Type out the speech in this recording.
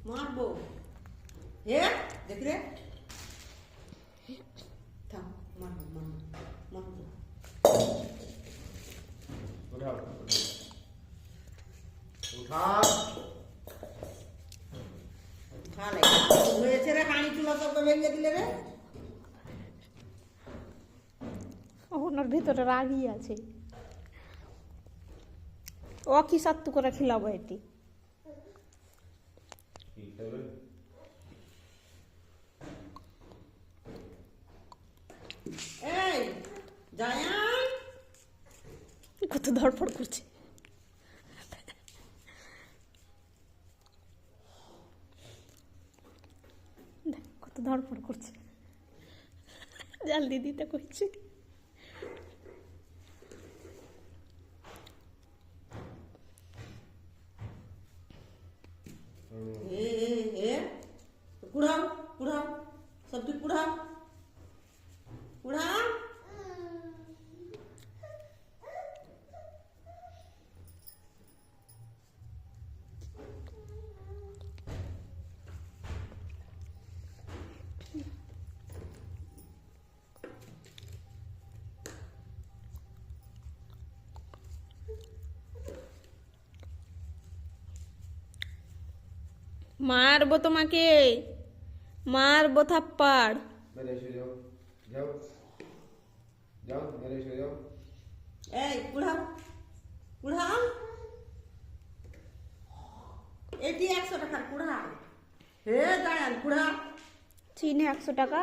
মারবো। এ দেখ রে, থাম, মারবো মারবো মারবো। উঠা খালে হয়েছে রে, হাঁড়ি চুলা সব ভেঙে দিলে রে। ওনার ভেতরে রাগই আছে। ও কি সাত্তু করে খিলাবো এটি। এই জায়ান, কত ধরপড় করছে। দেখ কত ধরপড় করছে, জাল দিদিটা করছে। এ কুড়াও কুড়াও, সবজি কুড়াও কুড়াও। মারবো তোমাকে, মারবো থাপ্পড়। मेरे से जाओ जाओ जाओ मेरे से जाओ। এই কুড়াও কুড়াও, এটি 100 টাকার কুড়াও। হে জায়ান কুড়াও। চিনি 100 টাকা।